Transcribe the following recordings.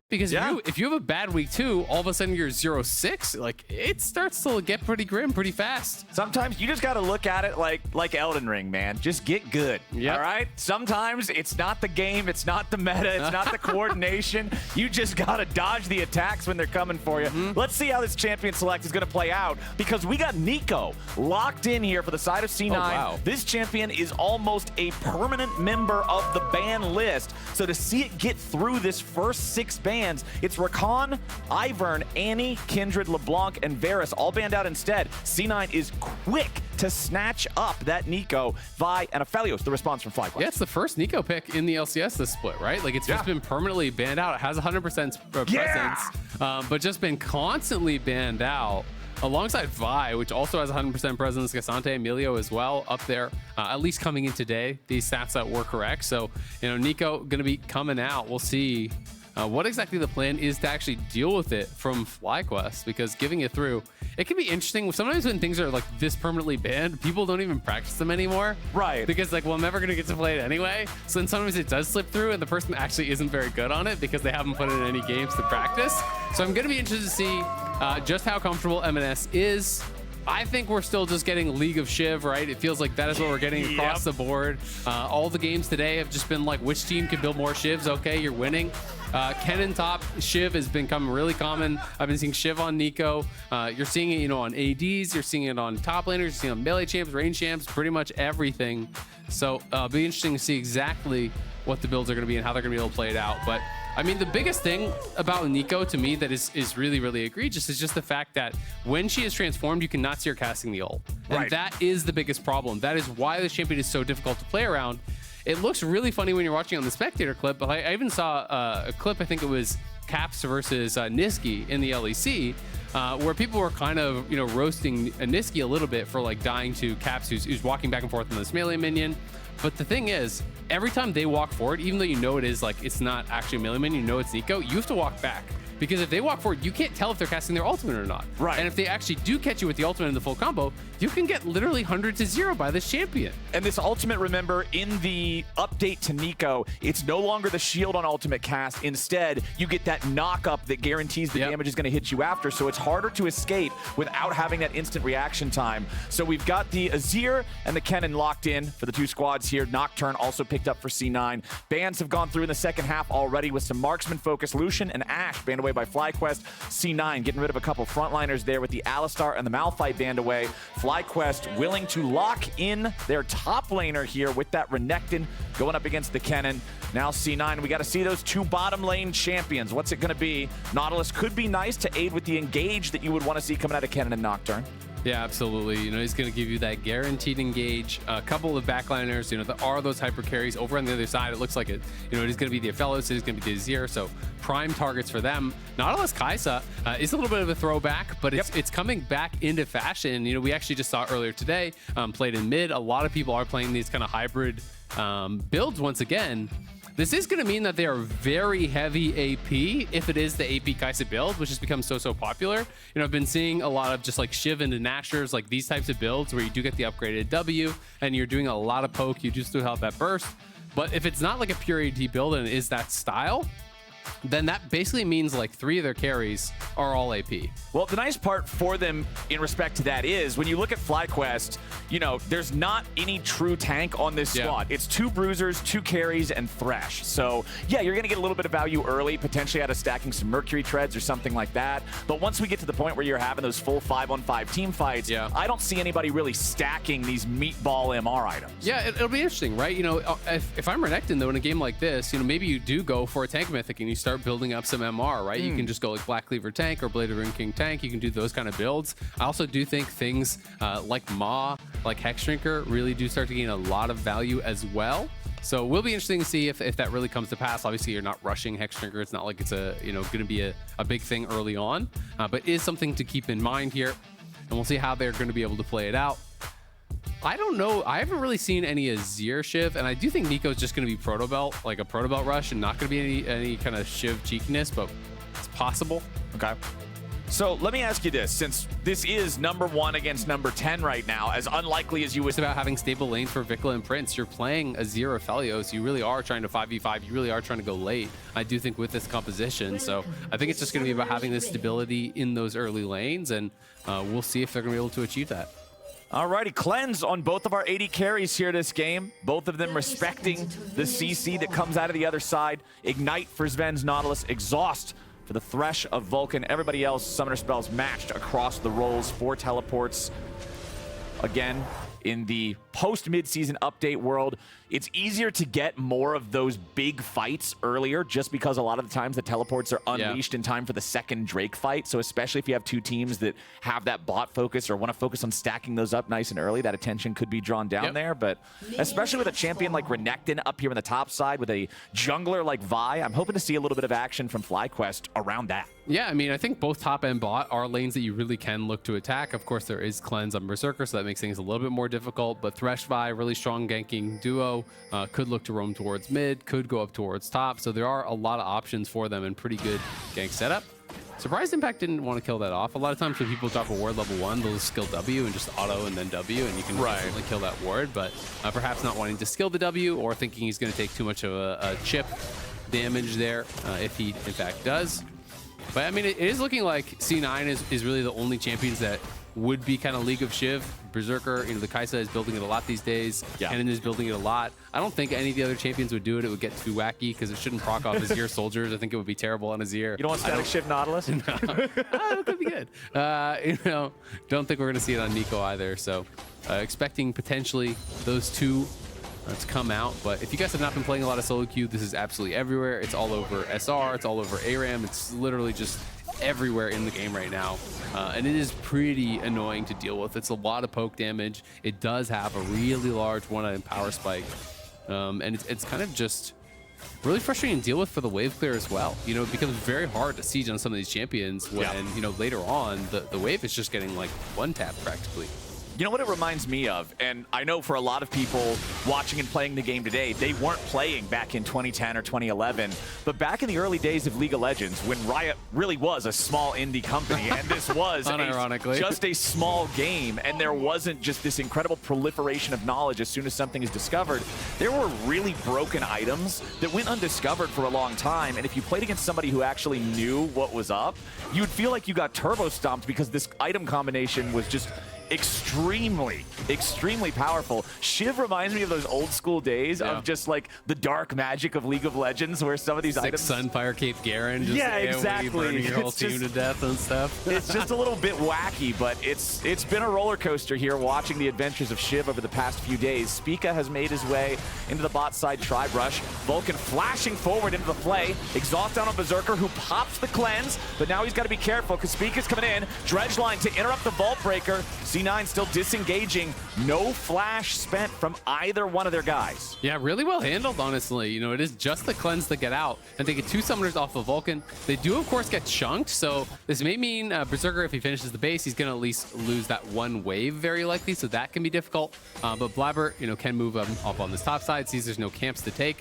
Because Yeah. if you have a bad week 2, all of a sudden you're 0-6. Like, it starts to get pretty grim pretty fast. Sometimes you just got to look at it like Elden Ring, man. Just get good. Yep. All right? Sometimes it's not the game, it's not the meta, it's not the coordination. You just got to dodge the attacks when they're coming for you. Let's see how this champion select is going to play out, because we got Neeko locked in here for the side of C9. Oh, wow. This champion is almost a permanent member of the ban list. So to see it get through this first 6 bans, it's Rakan, Ivern, Annie, Kindred, LeBlanc, and Varus all banned out instead. C9 is quick to snatch up that Neeko, Vi, and Aphelios. The response from FlyQuest. Yeah, it's the first Neeko pick in the LCS this split, right? Like, it's just been permanently banned out. It has 100% presence, but just been constantly banned out. Alongside Vi, which also has 100% presence, Cassante, Emilio as well up there, at least coming in today. These stats that were correct. So, you know, Neeko going to be coming out. We'll see what exactly the plan is to actually deal with it from FlyQuest, because giving it through, it can be interesting. Sometimes when things are like this permanently banned, people don't even practice them anymore. Right. Because like, well, I'm never going to get to play it anyway. So then sometimes it does slip through and the person actually isn't very good on it because they haven't put in any games to practice. So I'm going to be interested to see just how comfortable EMENES is. I think we're still just getting League of Shiv, right? It feels like that is what we're getting across the board. All the games today have just been like, which team can build more Shivs? Okay, you're winning. Kennen top Shiv has become really common. I've been seeing Shiv on Neeko. You're seeing it, you know, on ADs. You're seeing it on top laners. You're seeing it on melee champs, range champs, pretty much everything. So it'll be interesting to see exactly what the builds are going to be and how they're going to be able to play it out. But I mean, the biggest thing about Neeko to me that is really, really egregious is just the fact that when she is transformed, you cannot see her casting the ult. And that is the biggest problem. That is why this champion is so difficult to play around. It looks really funny when you're watching on the spectator clip, but I even saw a clip, I think it was Caps versus Niski in the LEC, where people were kind of, you know, roasting Niski a little bit for like dying to Caps, who's walking back and forth on this melee minion. But the thing is, every time they walk forward, even though you know it is like, it's not actually a melee minion, you know it's Neeko, you have to walk back. Because if they walk forward, you can't tell if they're casting their ultimate or not. Right. And if they actually do catch you with the ultimate in the full combo, you can get literally 100-0 by this champion. And this ultimate, remember, in the update to Neeko, it's no longer the shield on ultimate cast. Instead, you get that knock-up that guarantees the damage is going to hit you after, so it's harder to escape without having that instant reaction time. So we've got the Azir and the Kennen locked in for the 2 squads here. Nocturne also picked up for C9. Bans have gone through in the second half already with some marksman-focused Lucian and Ashe banned away by FlyQuest. C9 getting rid of a couple frontliners there with the Alistar and the Malphite banned away. FlyQuest willing to lock in their top laner here with that Renekton going up against the Kennen. Now C9, we got to see those 2 bottom lane champions. What's it going to be? Nautilus could be nice to aid with the engage that you would want to see coming out of Kennen and Nocturne. Yeah, absolutely. You know, he's going to give you that guaranteed engage. A couple of backliners, you know, there are those hyper carries over on the other side. It looks like it, you know, it is going to be the Aphelios, it is going to be the Azir, so prime targets for them. Nautilus Kaisa is a little bit of a throwback, but it's coming back into fashion. You know, we actually just saw earlier today, played in mid. A lot of people are playing these kind of hybrid builds once again. This is going to mean that they are very heavy AP if it is the AP Kaisa build, which has become so popular. You know, I've been seeing a lot of just like Shiv and Nashers, like these types of builds where you do get the upgraded W and you're doing a lot of poke, you do still have that burst. But if it's not like a pure AD build and it is that style, then that basically means like 3 of their carries are all AP. Well, the nice part for them in respect to that is when you look at FlyQuest, you know, there's not any true tank on this squad. It's 2 bruisers, 2 carries, and Thresh. So, yeah, you're going to get a little bit of value early, potentially out of stacking some Mercury Treads or something like that. But once we get to the point where you're having those full 5-on-5 team fights, I don't see anybody really stacking these meatball MR items. Yeah, it'll be interesting, right? You know, if I'm Renekton, though, in a game like this, you know, maybe you do go for a tank mythic and you start building up some MR, right? You can just go like Black Cleaver tank or Blade of Ring King tank. You can do those kind of builds. I also do think things like Ma, like Hexdrinker really do start to gain a lot of value as well. So it will be interesting to see if that really comes to pass. Obviously, you're not rushing Hexdrinker. It's not like it's going to be a big thing early on, but is something to keep in mind here. And we'll see how they're going to be able to play it out. I don't know. I haven't really seen any Azir Shiv, and I do think Neeko is just going to be Proto Belt, like a Proto Belt rush, and not going to be any kind of Shiv cheekiness, but it's possible. Okay. So let me ask you this, since this is #1 against #10 right now, as unlikely as you would... It's about having stable lanes for Vicla and Prince. You're playing Azir or Aphelios. You really are trying to 5v5. You really are trying to go late, I do think, with this composition. So I think it's just going to be about having this stability in those early lanes, and we'll see if they're going to be able to achieve that. Alrighty, cleanse on both of our AD carries here this game. Both of them respecting the CC that comes out of the other side. Ignite for Zven's Nautilus. Exhaust for the Thresh of Vulcan. Everybody else, summoner spells matched across the roles. 4 teleports. Again, in the post-mid-season update world, it's easier to get more of those big fights earlier just because a lot of the times the teleports are unleashed in time for the second Drake fight. So especially if you have 2 teams that have that bot focus or want to focus on stacking those up nice and early, that attention could be drawn down there. But especially with a champion like Renekton up here on the top side with a jungler like Vi, I'm hoping to see a little bit of action from FlyQuest around that. Yeah, I mean, I think both top and bot are lanes that you really can look to attack. Of course, there is cleanse on Berserker, so that makes things a little bit more difficult. But Thresh Vi, really strong ganking duo, could look to roam towards mid, could go up towards top. So there are a lot of options for them and pretty good gank setup. Surprised Impact didn't want to kill that off. A lot of times when people drop a ward level 1, they'll just skill W and just auto and then W, and you can instantly kill that ward. But perhaps not wanting to skill the W or thinking he's going to take too much of a chip damage there if he, in fact, does. But I mean, it is looking like C9 is really the only champions that would be kind of League of Shiv. Berserker, you know, the Kaisa is building it a lot these days. Kennen is building it a lot. I don't think any of the other champions would do it. It would get too wacky because it shouldn't proc off Azir soldiers. I think it would be terrible on Azir. You don't want static shift Nautilus? No. It could be good. You know, don't think we're going to see it on Neeko either. So expecting potentially those 2 to come out. But if you guys have not been playing a lot of solo queue, this is absolutely everywhere. It's all over SR. It's all over ARAM. It's literally just everywhere in the game right now. And it is pretty annoying to deal with. It's a lot of poke damage. It does have a really large one-item power spike. And it's kind of just really frustrating to deal with for the wave clear as well. You know, it becomes very hard to siege on some of these champions when, you know, later on, the wave is just getting like one-tap practically. You know what it reminds me of? And I know for a lot of people watching and playing the game today, they weren't playing back in 2010 or 2011. But back in the early days of League of Legends, when Riot really was a small indie company, and this was just a small game, and there wasn't just this incredible proliferation of knowledge as soon as something is discovered, there were really broken items that went undiscovered for a long time. And if you played against somebody who actually knew what was up, you'd feel like you got turbo stomped because this item combination was just extremely powerful. Shiv reminds me of those old school days of just like the dark magic of League of Legends, where some of these items... Sunfire Cape Garen, just exactly. burning your whole team to death and stuff. It's just a little bit wacky, but it's been a roller coaster here watching the adventures of Shiv over the past few days. Spica has made his way into the bot side tribe rush. Vulcan flashing forward into the play. Exhaust down on Berserker, who pops the cleanse, but now he's got to be careful because Spica's coming in. Dredge line to interrupt the Vault Breaker. C9 still disengaging. No flash spent from either one of their guys. Yeah, really well handled, honestly. You know, it is just the cleanse to get out, and they get 2 summoners off of Vulcan. They do, of course, get chunked, so this may mean Berserker, if he finishes the base, he's going to at least lose that 1 wave, very likely, so that can be difficult. But Blaber, you know, can move up on this top side, sees there's no camps to take.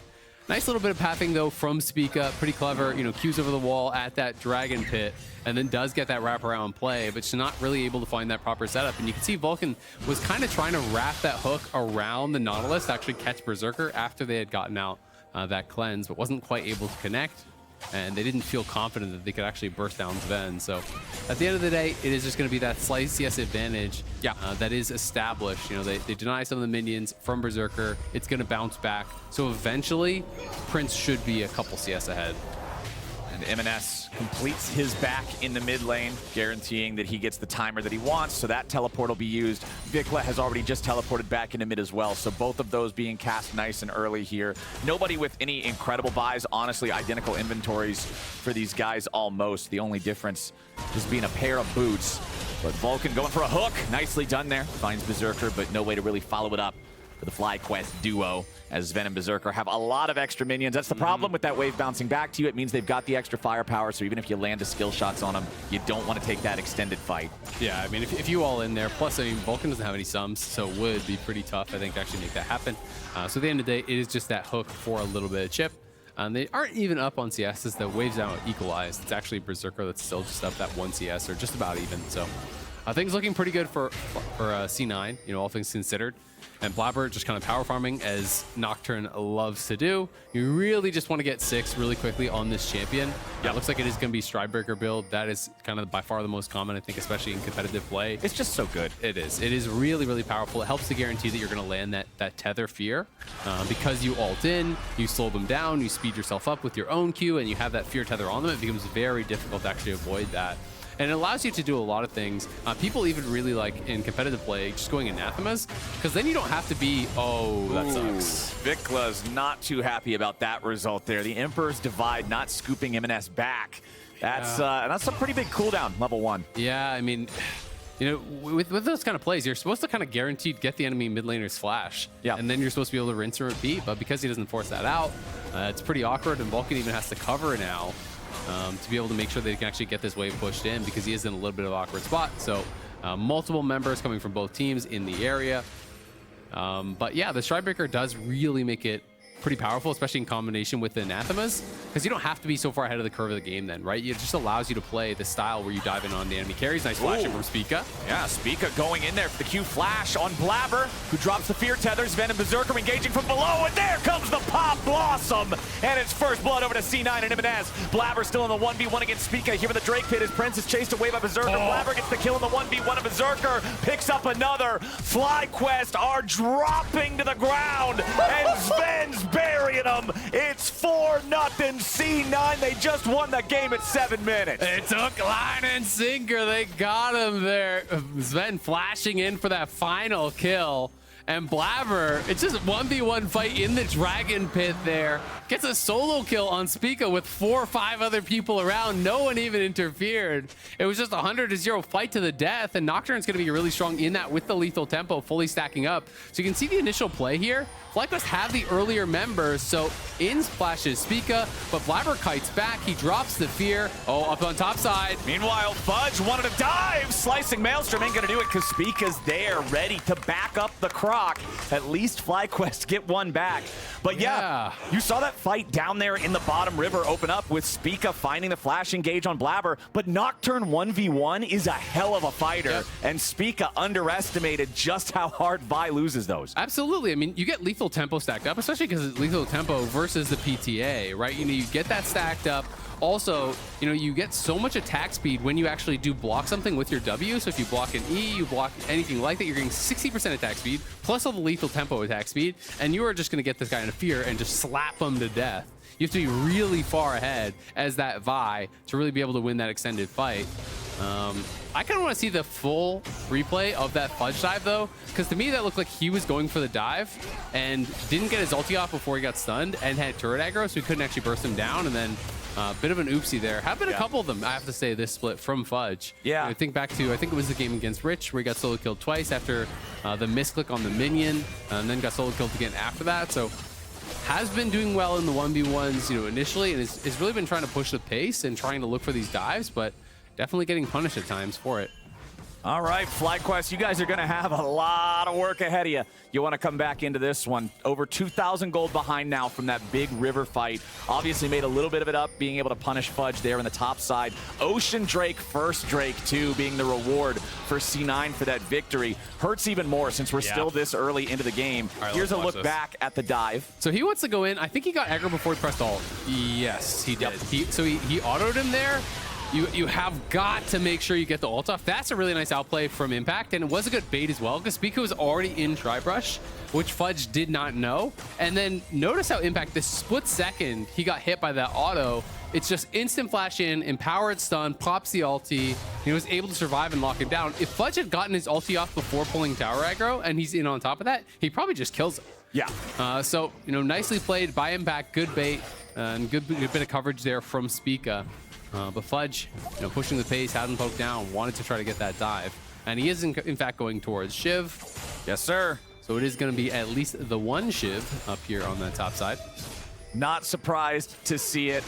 Nice little bit of pathing, though, from Spica. Pretty clever, you know, cues over the wall at that dragon pit, and then does get that wraparound play, but she's not really able to find that proper setup. And you can see Vulcan was kind of trying to wrap that hook around the Nautilus to actually catch Berserker after they had gotten out that cleanse, but wasn't quite able to connect. And they didn't feel confident that they could actually burst down Zven. So at the end of the day, it is just going to be that slight CS advantage that is established. You know, they deny some of the minions from Berserker. It's going to bounce back. So eventually, Prince should be a couple CS ahead. And EMENES completes his back in the mid lane, guaranteeing that he gets the timer that he wants, so that teleport will be used. Vicla has already just teleported back into mid as well, so both of those being cast nice and early here. Nobody with any incredible buys, honestly, identical inventories for these guys almost. The only difference just being a pair of boots. But Vulcan going for a hook, nicely done there. Finds Berserker, but no way to really follow it up for the FlyQuest duo, as Zven and Berserker have a lot of extra minions. That's the problem with that wave bouncing back to you. It means they've got the extra firepower, so even if you land a skill shots on them, you don't want to take that extended fight. Yeah, I mean, if you all in there, plus, I mean, Vulcan doesn't have any sums, so it would be pretty tough, I think, to actually make that happen. So at the end of the day, it is just that hook for a little bit of chip. And they aren't even up on CS as the waves now equalized. It's actually Berserker that's still just up that 1 CS, or just about even. So things looking pretty good for C9, you know, all things considered. And Blaber just kind of power farming, as Nocturne loves to do. You really just want to get 6 really quickly on this champion. It looks like it is going to be Stridebreaker build. That is kind of by far the most common, I think, especially in competitive play. It's just so good. It is. It is really, really powerful. It helps to guarantee that you're going to land that tether fear. Because you ult in, you slow them down, you speed yourself up with your own Q, and you have that fear tether on them. It becomes very difficult to actually avoid that. And it allows you to do a lot of things. People even really like in competitive play just going anathemas, because then you don't have to be, oh, that sucks. Vicla's not too happy about that result there. The Emperor's Divide not scooping EMENES back. That's a pretty big cooldown, level 1. Yeah, I mean, you know, with those kind of plays, you're supposed to kind of guaranteed get the enemy mid laner's flash. Yeah. And then you're supposed to be able to rinse and repeat, but because he doesn't force that out, it's pretty awkward, and Vulcan even has to cover now. To be able to make sure they can actually get this wave pushed in, because he is in a little bit of an awkward spot. So multiple members coming from both teams in the area. But yeah, the Stridebreaker does really make it pretty powerful, especially in combination with the anathemas, because you don't have to be so far ahead of the curve of the game then, right? It just allows you to play the style where you dive in on the enemy carries. Nice flashing from Spica. Yeah, Spica going in there for the Q flash on Blaber, who drops the fear tether. Zven and Berserker engaging from below, and there comes the Pop Blossom, and it's first blood over to C9 and EMENES. Blaber still in the 1v1 against Spica. Here in the Drake pit, his Prince is chased away by Berserker. Blaber gets the kill in the 1v1 of Berserker, picks up another. FlyQuest are dropping to the ground, and Zven's burying them. It's 4-0 C9. They just won the game at 7 minutes. It took line and sinker. They got him there. Zven flashing in for that final kill. And Blaber, it's just a 1v1 fight in the Dragon Pit there. Gets a solo kill on Spica with 4 or 5 other people around. No one even interfered. It was just a 100-0 fight to the death, and Nocturne's going to be really strong in that with the lethal tempo fully stacking up. So you can see the initial play here. FlyQuest have the earlier members, so in splashes Spica, but Blaber kites back. He drops the fear. Oh, up on top side. Meanwhile, Fudge wanted to dive. Slicing Maelstrom ain't going to do it because Spica's there, ready to back up the croc. At least FlyQuest get one back. But yeah, you saw that fight down there in the bottom river open up with Spica finding the flash engage on Blaber, but Nocturne 1v1 is a hell of a fighter, and Spica underestimated just how hard Vi loses those. Absolutely. I mean, you get lethal tempo stacked up, especially because it's lethal tempo versus the PTA, right? You know, you get that stacked up. Also, you know, you get so much attack speed when you actually do block something with your W. So if you block an E, you block anything like that, you're getting 60% attack speed, plus all the lethal tempo attack speed, and you are just going to get this guy in a fear and just slap him to death. You have to be really far ahead as that Vi to really be able to win that extended fight. I kind of want to see the full replay of that Fudge dive, though, because to me that looked like he was going for the dive and didn't get his ulti off before he got stunned and had turret aggro, so he couldn't actually burst him down, and then a bit of an oopsie there. Have been a couple of them, I have to say, this split from Fudge. Yeah. You know, think back to, I think it was the game against Rich where he got solo killed twice after the misclick on the minion, and then got solo killed again after that. So has been doing well in the 1v1s, you know, initially, and has really been trying to push the pace and trying to look for these dives, but definitely getting punished at times for it. All right, FlyQuest, you guys are going to have a lot of work ahead of you. You want to come back into this one. Over 2,000 gold behind now from that big river fight. Obviously made a little bit of it up, being able to punish Fudge there in the top side. Ocean Drake, first Drake, too, being the reward for C9 for that victory. Hurts even more since we're still this early into the game. Right, here's a look back at the dive. So he wants to go in. I think he got aggro before he pressed ult. Yes, he did. So he autoed him there. You have got to make sure you get the ult off. That's a really nice outplay from Impact, and it was a good bait as well, because Spica was already in Tribrush, which Fudge did not know. And then notice how Impact, this split second, he got hit by that auto. It's just instant flash in, empowered stun, pops the ulti. He was able to survive and lock him down. If Fudge had gotten his ulti off before pulling tower aggro, and he's in on top of that, he probably just kills him. Yeah. So, you know, nicely played by Impact, good bait, and good bit of coverage there from Spica. But Fudge, you know, pushing the pace, had him poked down, wanted to try to get that dive. And he is, in fact, going towards Shiv. Yes, sir. So it is going to be at least the one Shiv up here on that top side. Not surprised to see it.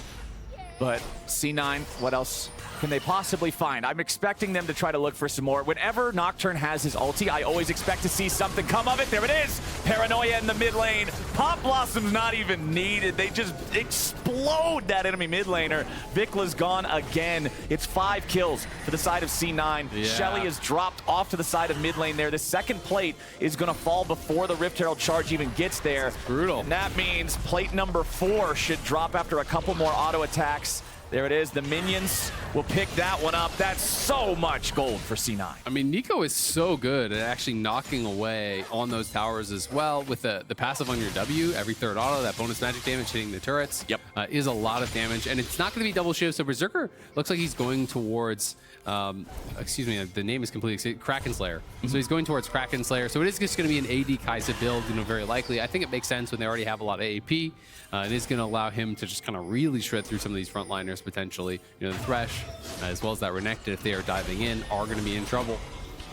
But C9, what else can they possibly find? I'm expecting them to try to look for some more. Whenever Nocturne has his ulti, I always expect to see something come of it. There it is. Paranoia in the mid lane. Pop Blossom's not even needed. They just explode that enemy mid laner. Vicla's gone again. It's 5 kills for the side of C9. Yeah. Shelly is dropped off to the side of mid lane there. The second plate is going to fall before the Rift Herald charge even gets there. That's brutal. And that means plate number 4 should drop after a couple more auto attacks. There it is. The minions will pick that one up. That's so much gold for C9. I mean, Neeko is so good at actually knocking away on those towers as well with the passive on your W. Every third auto, that bonus magic damage hitting the turrets is a lot of damage. And it's not going to be double shift. So Berserker looks like he's going towards, excuse me, the name is completely, Kraken Slayer. So he's going towards Kraken Slayer. So it is just going to be an AD Kaisa build, very likely. I think it makes sense when they already have a lot of AP. It is going to allow him to just kind of really shred through some of these frontliners potentially. The Thresh, as well as that Renekton, if they are diving in, are going to be in trouble.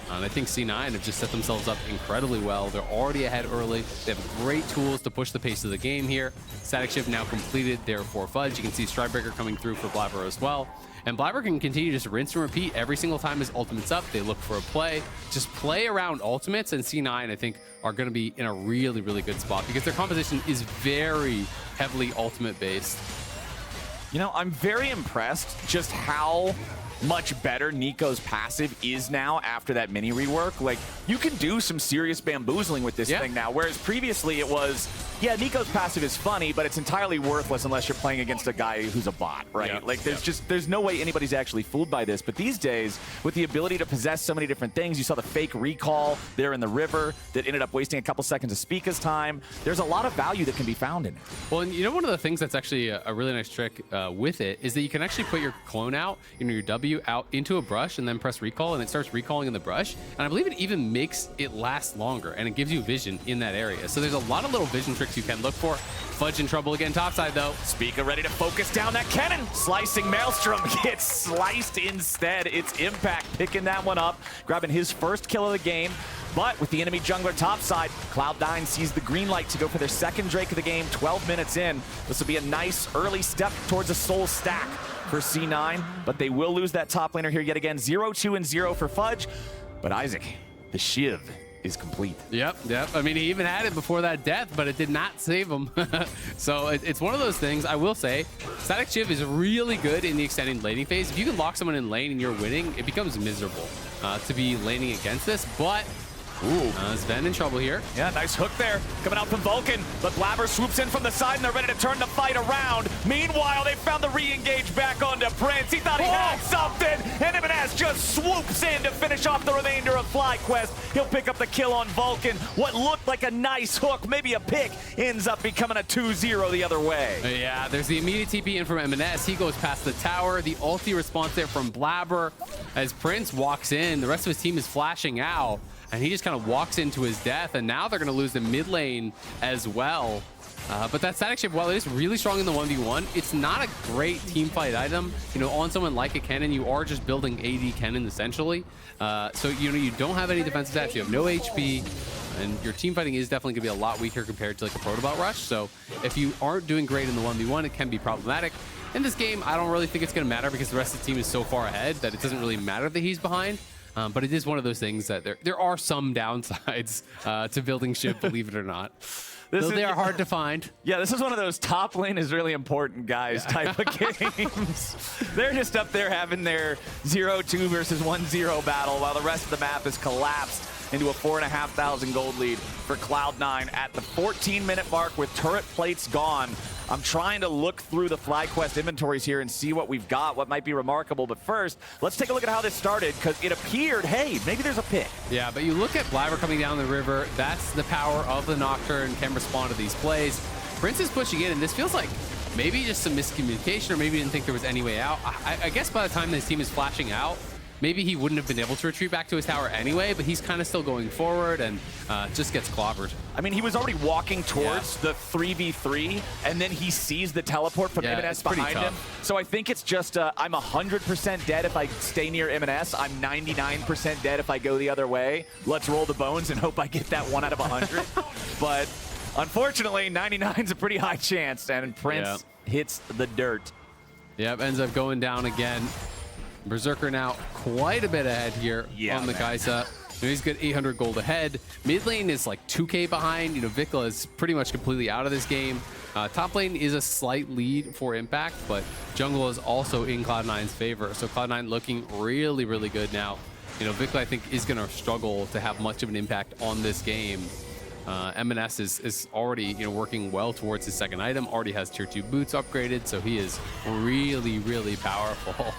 I think C9 have just set themselves up incredibly well. They're already ahead early. They have great tools to push the pace of the game here. Static shift now completed there for Fudge. You can see Stridebreaker coming through for Blaber as well. And Blaber can continue just rinse and repeat every single time his ultimate's up. They look for a play. Just play around ultimates, and C9, I think, are going to be in a really, really good spot because their composition is very heavily ultimate-based. I'm very impressed just how much better Neeko's passive is now after that mini rework. Like, you can do some serious bamboozling with this thing now, whereas previously it was, Neeko's passive is funny, but it's entirely worthless unless you're playing against a guy who's a bot, right? Like, there's no way anybody's actually fooled by this. But these days, with the ability to possess so many different things, you saw the fake recall there in the river that ended up wasting a couple seconds of Spica's time. There's a lot of value that can be found in it. Well, and one of the things that's actually a really nice trick with it is that you can actually put your clone out, your W out into a brush and then press recall, and it starts recalling in the brush. And I believe it even makes it last longer, and it gives you vision in that area. So there's a lot of little vision tricks you can look for. Fudge in trouble again topside though. Spica ready to focus down that Kennen. Slicing Maelstrom gets sliced instead. It's Impact picking that one up, grabbing his first kill of the game. But with the enemy jungler topside, Cloud9 sees the green light to go for their second Drake of the game 12 minutes in. This will be a nice early step towards a soul stack for C9, but they will lose that top laner here yet again. 0-2 and 0 for Fudge. But Isaac, the Shiv is complete. Yep. I mean, he even had it before that death, but it did not save him. So it's one of those things. I will say, Static Shiv is really good in the extended laning phase. If you can lock someone in lane and you're winning, it becomes miserable to be laning against this, but Zven in trouble here. Yeah, nice hook there coming out from Vulcan, but Blaber swoops in from the side and they're ready to turn the fight around. Meanwhile, they found the re-engage back onto Prince. He thought he had something, and EMENES just swoops in to finish off the remainder of FlyQuest. He'll pick up the kill on Vulcan. What looked like a nice hook, maybe a pick, ends up becoming a 2-0 the other way. Yeah, there's the immediate TP in from EMENES. He goes past the tower. The ulti response there from Blaber as Prince walks in. The rest of his team is flashing out, and he just kind of walks into his death, and now they're going to lose the mid lane as well. But that Static Shiv, while it is really strong in the 1v1, it's not a great team fight item. On someone like a Kennen, you are just building AD Kennen essentially. So, you don't have any defensive stats, you have no HP, and your team fighting is definitely going to be a lot weaker compared to like a Protobot Rush. So if you aren't doing great in the 1v1, it can be problematic. In this game, I don't really think it's going to matter because the rest of the team is so far ahead that it doesn't really matter that he's behind. But it is one of those things that there are some downsides to building Shiv, believe it or not. Though they are hard to find. Yeah, this is one of those top lane is really important, guys, type of games. They're just up there having their 0-2 versus 1-0 battle while the rest of the map is collapsed into a 4,500 gold lead for Cloud9 at the 14-minute mark with turret plates gone. I'm trying to look through the FlyQuest inventories here and see what we've got, what might be remarkable. But first, let's take a look at how this started, because it appeared, hey, maybe there's a pick. Yeah, but you look at Blaber coming down the river. That's the power of the Nocturne, can respond to these plays. Prince is pushing in, and this feels like maybe just some miscommunication, or maybe he didn't think there was any way out. I guess by the time this team is flashing out, maybe he wouldn't have been able to retreat back to his tower anyway, but he's kind of still going forward and just gets clobbered. I mean, he was already walking towards the 3v3, and then he sees the teleport from EMENES behind him. So I think it's just, I'm 100% dead if I stay near EMENES. I'm 99% dead if I go the other way. Let's roll the bones and hope I get that 1 out of 100. But unfortunately, 99's a pretty high chance, and Prince hits the dirt. Yep, ends up going down again. Berserker now quite a bit ahead here on the Kaisa. He's got 800 gold ahead. Mid lane is like 2k behind. Vicla is pretty much completely out of this game. Top lane is a slight lead for Impact, but jungle is also in Cloud9's favor. So Cloud9 looking really, really good now. Vicla, I think, is going to struggle to have much of an impact on this game. EMENES is already working well towards his second item, already has tier 2 boots upgraded, so he is really, really powerful.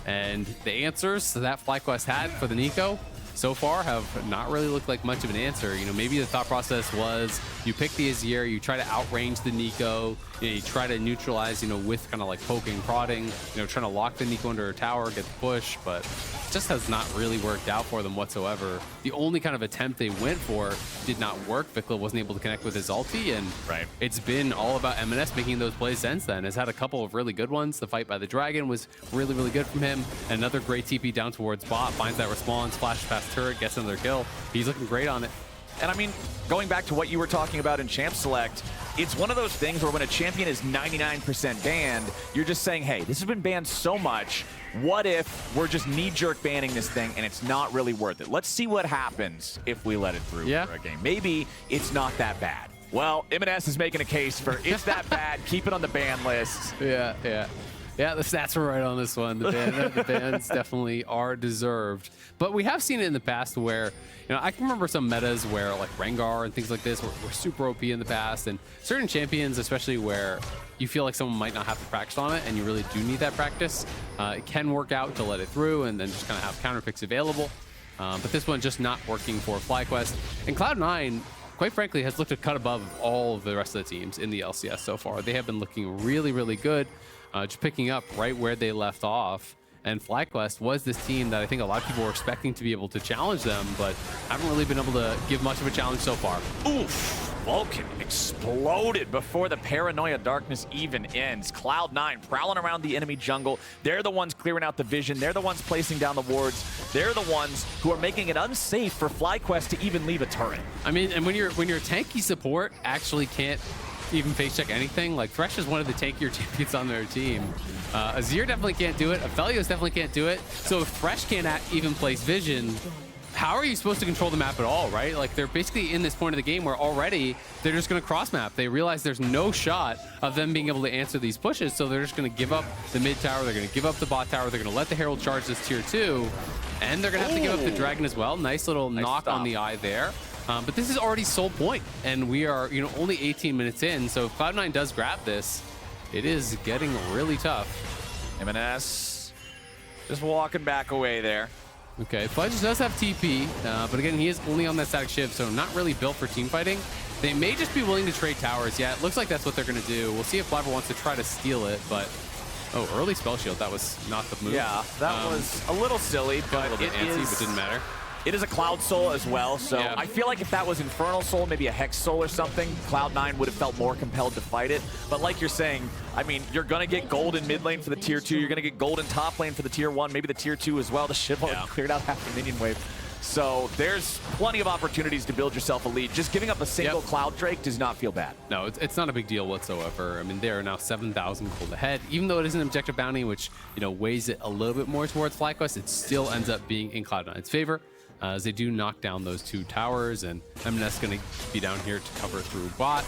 And the answers that FlyQuest had for the Neeko so far have not really looked like much of an answer. Maybe the thought process was you pick the Azir, you try to outrange the Neeko, you try to neutralize, with kind of like poking, prodding, trying to lock the Neeko under a tower, get the push, but it just has not really worked out for them whatsoever. The only kind of attempt they went for did not work. Vicla wasn't able to connect with his ulti, and it's been all about EMENES making those plays since then. Has had a couple of really good ones. The fight by the dragon was really, really good from him. Another great TP down towards bot, finds that respawn, splashes past turret, gets another kill. He's looking great on it. And I mean, going back to what you were talking about in Champ Select, it's one of those things where when a champion is 99% banned, you're just saying, hey, this has been banned so much. What if we're just knee-jerk banning this thing and it's not really worth it? Let's see what happens if we let it through for a game. Maybe it's not that bad. Well, EMENES is making a case for it's that bad, keep it on the ban list. Yeah, the stats were right on this one. The bans definitely are deserved. But we have seen it in the past where, I can remember some metas where like Rengar and things like this were super OP in the past, and certain champions, especially where you feel like someone might not have to practice on it and you really do need that practice, it can work out to let it through and then just kind of have counter picks available. But this one just not working for FlyQuest. And Cloud9, quite frankly, has looked a cut above all of the rest of the teams in the LCS so far. They have been looking really, really good. Just picking up right where they left off. And FlyQuest was this team that I think a lot of people were expecting to be able to challenge them, but haven't really been able to give much of a challenge so far. Oof! Vulcan exploded before the Paranoia Darkness even ends. Cloud9 prowling around the enemy jungle. They're the ones clearing out the vision. They're the ones placing down the wards. They're the ones who are making it unsafe for FlyQuest to even leave a turret. I mean, and when your tanky support actually can't even face check anything, like Thresh is one of the tankier champions on their team. Azir definitely can't do it. Aphelios definitely can't do it. So if Thresh can't even place vision, how are you supposed to control the map at all, right? Like, they're basically in this point of the game where already they're just going to cross map. They realize there's no shot of them being able to answer these pushes, so they're just going to give up the mid tower. They're going to give up the bot tower. They're going to let the Herald charge this tier 2, and they're going to have to give up the dragon as well. Nice little knock on the eye there. But this is already sole point, and we are only 18 minutes in, so if Cloud9 does grab this, it is getting really tough. EMENES just walking back away there. Okay, Fudge does have TP, but again, he is only on that static shiv, so not really built for team fighting. They may just be willing to trade towers. Yeah, it looks like that's what they're going to do. We'll see if Blaber wants to try to steal it, but... Oh, early spell shield. That was not the move. Yeah, that was a little silly, but a little bit antsy, but didn't matter. It is a Cloud Soul as well, so I feel like if that was Infernal Soul, maybe a Hex Soul or something, Cloud9 would have felt more compelled to fight it. But like you're saying, I mean, you're going to get gold in mid lane for the tier 2, you're going to get gold in top lane for the tier 1, maybe the tier 2 as well. The Shiv cleared out half the minion wave. So there's plenty of opportunities to build yourself a lead. Just giving up a single Cloud Drake does not feel bad. No, it's not a big deal whatsoever. I mean, they are now 7,000 gold ahead. Even though it is an objective bounty, which weighs it a little bit more towards FlyQuest, it still ends up being in Cloud9's favor. As they do knock down those 2 towers, and EMENES going to be down here to cover through bot.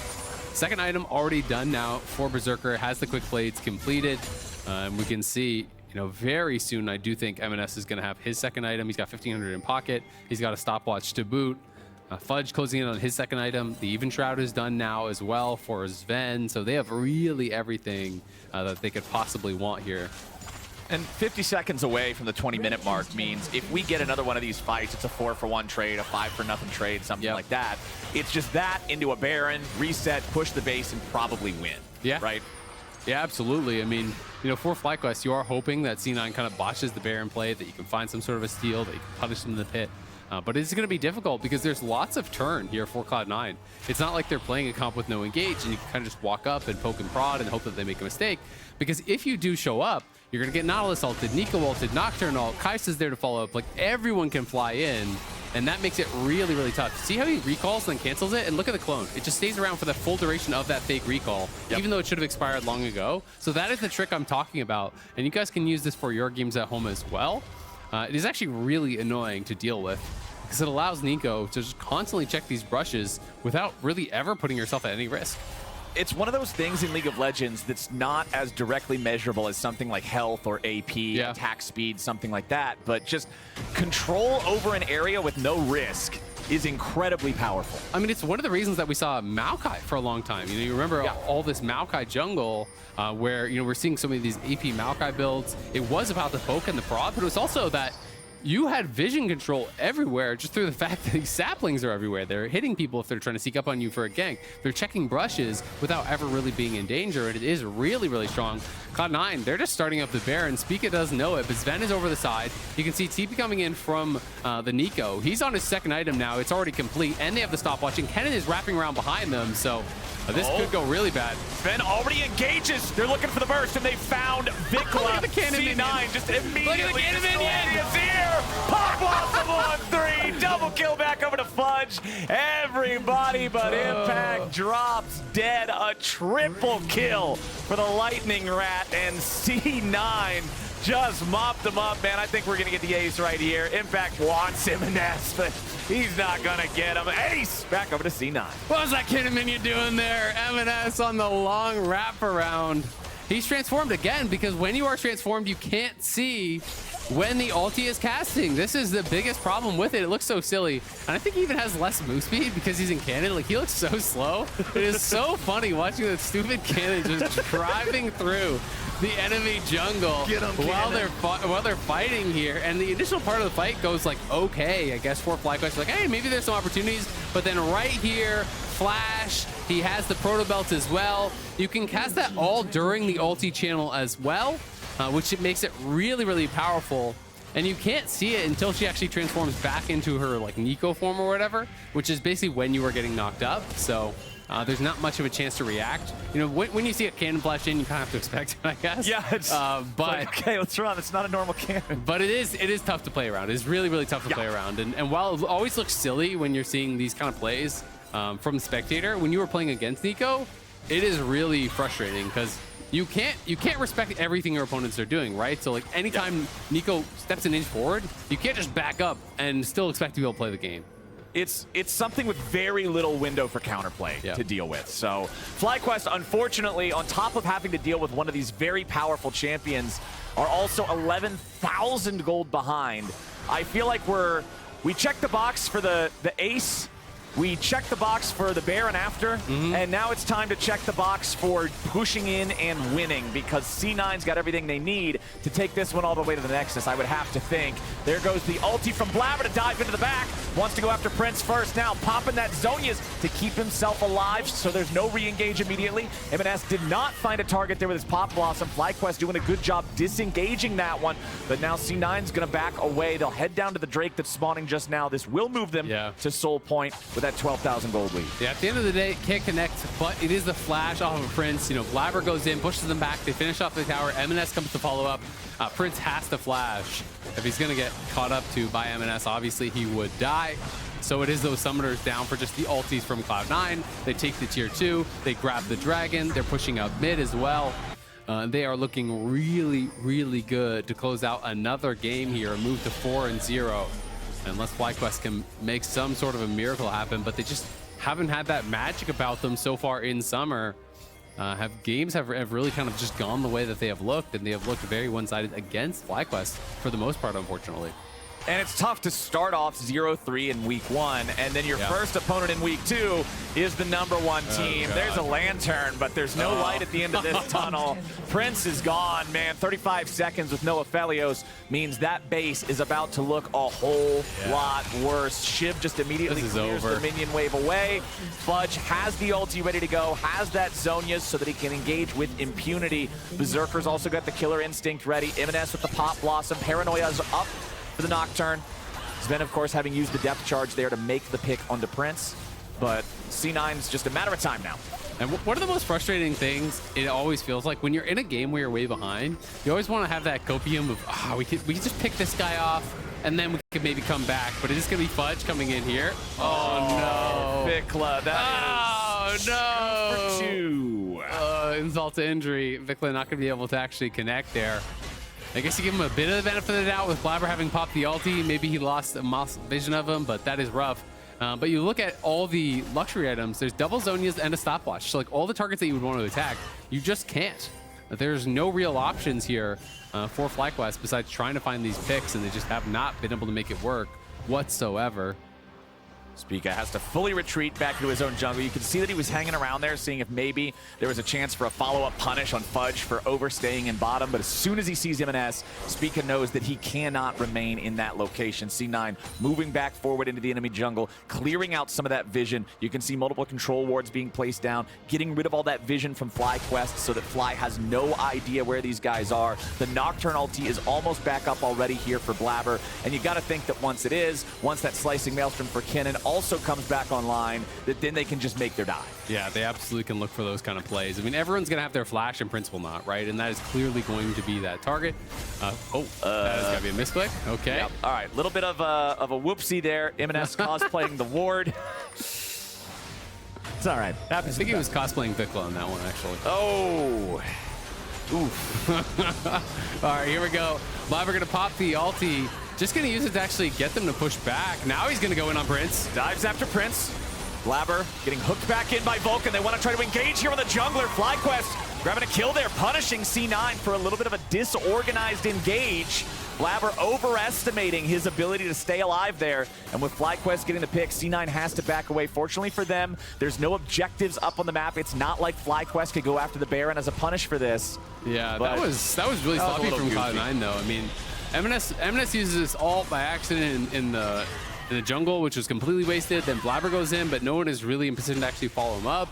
Second item already done now for Berserker, has the quick blades completed. We can see, very soon, I do think EMENES is going to have his second item. He's got 1,500 in pocket. He's got a stopwatch to boot. Fudge closing in on his second item. The Even Shroud is done now as well for Zven. So they have really everything that they could possibly want here. And 50 seconds away from the 20-minute mark means if we get another one of these fights, it's a 4-for-1 trade, a 5-for-0 trade, something like that. It's just that into a Baron, reset, push the base, and probably win. Yeah. Right? Yeah, absolutely. I mean, for FlyQuest, you are hoping that C9 kind of botches the Baron play, that you can find some sort of a steal, that you can punish them in the pit. But it's going to be difficult because there's lots of turn here for Cloud9. It's not like they're playing a comp with no engage and you can kind of just walk up and poke and prod and hope that they make a mistake. Because if you do show up, you're going to get Nautilus ulted, Neeko ulted, Nocturne ult, Kaisa's there to follow up. Like, everyone can fly in. and that makes it really, really tough. See how he recalls and then cancels it? And look at the clone. It just stays around for the full duration of that fake recall, even though it should have expired long ago. So that is the trick I'm talking about, and you guys can use this for your games at home as well. It is actually really annoying to deal with because it allows Neeko to just constantly check these brushes without really ever putting yourself at any risk. It's one of those things in League of Legends that's not as directly measurable as something like health or AP, attack speed, something like that, but just control over an area with no risk is incredibly powerful. I mean, it's one of the reasons that we saw Maokai for a long time. You know, you remember all this Maokai jungle where, you know, we're seeing so many of these AP Maokai builds. It was about the poke and the prod, but it was also that you had vision control everywhere just through the fact that these saplings are everywhere. They're hitting people if they're trying to sneak up on you for a gank. They're checking brushes without ever really being in danger, and it is really, really strong. Cloud9, they're just starting up the Baron. Spica doesn't know it, but Zven is over the side. You can see TP coming in from the Neeko. He's on his second item now. It's already complete, and they have the stopwatch, and Kennen is wrapping around behind them, so this could go really bad. Zven already engages. They're looking for the burst, and they found Vicla. Look at the Kennen C9 minion. just immediately. Look at the Kennen minion. Azir. Pop off the 1-3. Double kill back over to Fudge. Everybody but Impact drops dead. A triple kill for the Lightning Rat, and C9 just mopped them up, man. I think we're going to get the ace right here. Impact wants EMENES, but he's not going to get him. Ace back over to C9. What was that Kennen minion doing there? EMENES on the long wraparound. He's transformed again, because when you are transformed, you can't see when the ulti is casting. This is the biggest problem with it. It looks so silly. And I think he even has less move speed because he's in Kennen. Like, he looks so slow. It is so funny watching that stupid Kennen just driving through the enemy jungle while they're fighting here. And the initial part of the fight goes like, okay, I guess for FlyQuest, like, hey, maybe there's some opportunities. But then right here, Flash, he has the proto belt as well. You can cast that all during the ulti channel as well, which makes it really, really powerful. And you can't see it until she actually transforms back into her like Neeko form or whatever, which is basically when you are getting knocked up. So there's not much of a chance to react. You know, when you see a cannon flash in, you kind of have to expect it, I guess. Yeah, it's but like, okay, let's run. It's not a normal cannon. But it is tough to play around. It's really, really tough to play around. And while it always looks silly when you're seeing these kind of plays from the spectator, when you were playing against Neeko, it is really frustrating because you can't respect everything your opponents are doing, right? So like anytime Neeko steps an inch forward, you can't just back up and still expect to be able to play the game. It's something with very little window for counterplay to deal with. So FlyQuest, unfortunately, on top of having to deal with one of these very powerful champions, are also 11,000 gold behind. I feel like we checked the box for the ace. We checked the box for the Baron after, and now it's time to check the box for pushing in and winning, because C9's got everything they need to take this one all the way to the Nexus, I would have to think. There goes the ulti from Blaber to dive into the back. Wants to go after Prince first now, popping that Zhonya's to keep himself alive, so there's no re-engage immediately. EMENES did not find a target there with his Pop Blossom. FlyQuest doing a good job disengaging that one, but now C9's gonna back away. They'll head down to the Drake that's spawning just now. This will move them to Soul Point with that 12,000 gold lead. Yeah, at the end of the day, can't connect, but it is the flash off of Prince. You know, Blaber goes in, pushes them back, they finish off the tower. EMENES comes to follow up. Prince has to flash. If he's gonna get caught up to by EMENES, obviously he would die. So it is those summoners down for just the ultis from Cloud9. They take the tier 2, they grab the dragon, they're pushing out mid as well. They are looking really, really good to close out another game here, move to 4-0. Unless FlyQuest can make some sort of a miracle happen, but they just haven't had that magic about them so far in summer. Games have really kind of just gone the way that they have looked, and they have looked very one-sided against FlyQuest for the most part, unfortunately. And it's tough to start off 0-3 in week 1, and then your first opponent in week 2 is the #1 team. There's a lantern, but there's no light at the end of this tunnel. Prince is gone, man. 35 seconds with no Aphelios means that base is about to look a whole lot worse. Shiv just immediately clears the minion wave away. Fudge has the ulti ready to go, has that Zhonya's so that he can engage with impunity. Berserker's also got the killer instinct ready. EMENES with the Pop Blossom. Paranoia's up for the Nocturne. Zven, of course, having used the depth charge there to make the pick onto Prince, but C9's just a matter of time now. And one of the most frustrating things, it always feels like when you're in a game where you're way behind, you always want to have that copium of, we could just pick this guy off. and then we could maybe come back. But it is going to be Fudge coming in here. Oh, no. Vicla, that is no. 2 for 2. Insult to injury. Vicla not going to be able to actually connect there. I guess you give him a bit of the benefit of the doubt with Blaber having popped the ulti. Maybe he lost a vision of him, but that is rough. But you look at all the luxury items, there's double Zonias and a stopwatch. So like all the targets that you would want to attack, you just can't. There's no real options here for FlyQuest besides trying to find these picks, and they just have not been able to make it work whatsoever. Spica has to fully retreat back into his own jungle. You can see that he was hanging around there, seeing if maybe there was a chance for a follow-up punish on Fudge for overstaying in bottom. But as soon as he sees EMENES, Spica knows that he cannot remain in that location. C9 moving back forward into the enemy jungle, clearing out some of that vision. You can see multiple control wards being placed down, getting rid of all that vision from FlyQuest so that Fly has no idea where these guys are. The Nocturne ulti is almost back up already here for Blaber. And you got to think that once that slicing maelstrom for Kennen also comes back online, that then they can just make their dive. Yeah, they absolutely can look for those kind of plays. I mean, everyone's going to have their flash, in principle not, right? And that is clearly going to be that target. That is going to be a misclick. Okay. Yep. All right, little bit of a whoopsie there. EMENES cosplaying the ward. It's all right. I think he was cosplaying Vicla on that one, actually. Oh. Oof. All right, here we go. Blaber going to pop the ulti. Just going to use it to actually get them to push back. Now he's going to go in on Prince. Dives after Prince. Blaber getting hooked back in by Vulcan. They want to try to engage here on the jungler. FlyQuest grabbing a kill there, punishing C9 for a little bit of a disorganized engage. Blaber overestimating his ability to stay alive there. And with FlyQuest getting the pick, C9 has to back away. Fortunately for them, there's no objectives up on the map. It's not like FlyQuest could go after the Baron as a punish for this. Yeah, that was really sloppy from Cloud9 though. I mean, EMENES uses this ult by accident in the jungle, which was completely wasted. Then Blaber goes in, but no one is really in position to actually follow him up.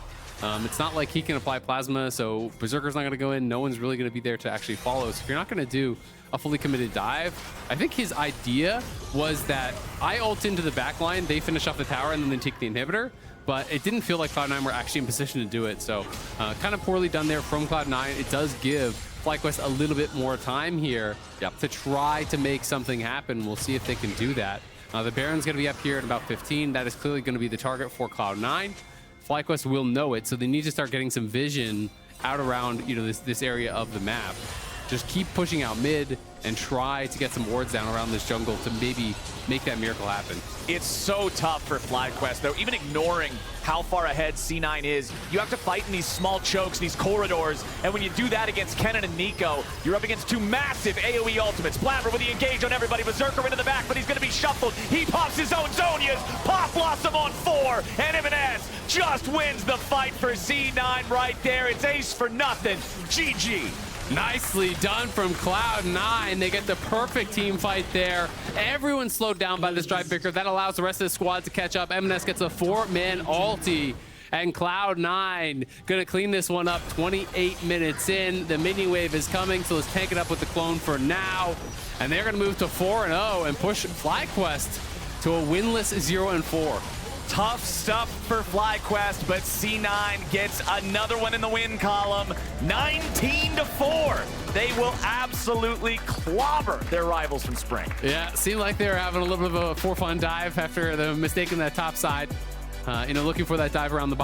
It's not like he can apply plasma, so Berserker's not going to go in. No one's really going to be there to actually follow. So if you're not going to do a fully committed dive, I think his idea was that I ult into the back line, they finish off the tower, and then they take the inhibitor. But it didn't feel like Cloud9 were actually in position to do it. So kind of poorly done there from Cloud9. It does give FlyQuest a little bit more time here to try to make something happen. We'll see if they can do that. The Baron's going to be up here at about 15. That is clearly going to be the target for Cloud9. FlyQuest will know it, so they need to start getting some vision out around this area of the map. Just keep pushing out mid and try to get some wards down around this jungle to maybe make that miracle happen. It's so tough for FlyQuest, though. Even ignoring how far ahead C9 is, you have to fight in these small chokes, these corridors, and when you do that against Kennen and Neeko, you're up against two massive AoE ultimates. Blaber with the engage on everybody, Berserker into the back, but he's going to be shuffled. He pops his own Zonias, Pop Blossom on 4, and EMENES just wins the fight for C9 right there. It's ace for nothing. GG. Nicely done from Cloud9. They get the perfect team fight there. Everyone's slowed down by this drive picker. That allows the rest of the squad to catch up. EMENES gets a 4-man ulti. And Cloud9 gonna clean this one up 28 minutes in. The minion wave is coming, so let's tank it up with the clone for now. And they're gonna move to 4-0 and push FlyQuest to a winless 0-4. Tough stuff for FlyQuest, but C9 gets another one in the win column. 19-4. They will absolutely clobber their rivals from Spring. Yeah, seemed like they were having a little bit of a for fun dive after the mistake in that top side. Looking for that dive around the bottom.